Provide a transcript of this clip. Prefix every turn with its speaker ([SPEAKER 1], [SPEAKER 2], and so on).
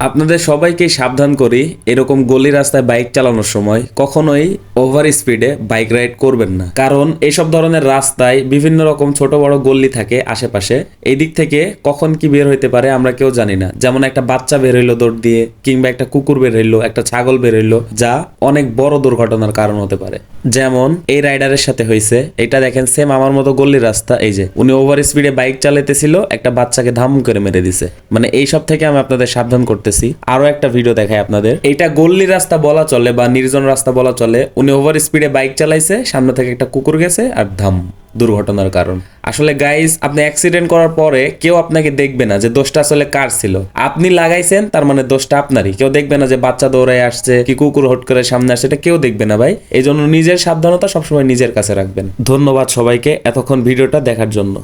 [SPEAKER 1] আপনাদের সবাইকে সাবধান করি, এরকম গলি রাস্তায় বাইক চালানোর সময় কখনোই ওভার স্পিডে বাইক রাইড করবেন না। কারণ এইসব ধরনের রাস্তায় বিভিন্ন রকম ছোট বড় গল্লি থাকে আশেপাশে। এই দিক থেকে কখন কি বের হইতে পারে আমরা কেউ জানি না। যেমন একটা বাচ্চা বের হইলো দৌড় দিয়ে, কিংবা একটা কুকুর বের হইলো, একটা ছাগল বের হইলো, যা অনেক বড় দুর্ঘটনার কারণ হতে পারে। যেমন এই রাইডারের সাথে হয়েছে, এটা দেখেন সেম আমার মতো গল্লি রাস্তা। এই যে উনি ওভার স্পিডে বাইক চালাইতেছিল, একটা বাচ্চাকে ধাম করে মেরে দিছে। মানে এইসব থেকে আমি আপনাদের সাবধান করতেছি। আরো একটা ভিডিও দেখাই আপনাদের। এটা গল্লি রাস্তা বলা চলে বা নির্জন রাস্তা বলা চলে। উনি ওভার স্পিডে বাইক চালাইছে, সামনে থেকে একটা কুকুর গেছে আর ধাম, দুর্ঘটনার কারণ। আসলে গাইস, আপনি অ্যাক্সিডেন্ট করার পরে কেউ আপনাকে দেখবে না যে দোষটা আসলে কার ছিল। আপনি লাগাইছেন, তার মানে দোষটা আপনারই। কেউ দেখবে না যে বাচ্চা দৌড়ায় আসছে কি কুকুর হট করে সামনে আসছে, এটা কেউ দেখবে না ভাই। এই জন্য নিজের সাবধানতা সবসময় নিজের কাছে রাখবেন। ধন্যবাদ সবাইকে এতক্ষণ ভিডিওটা দেখার জন্য।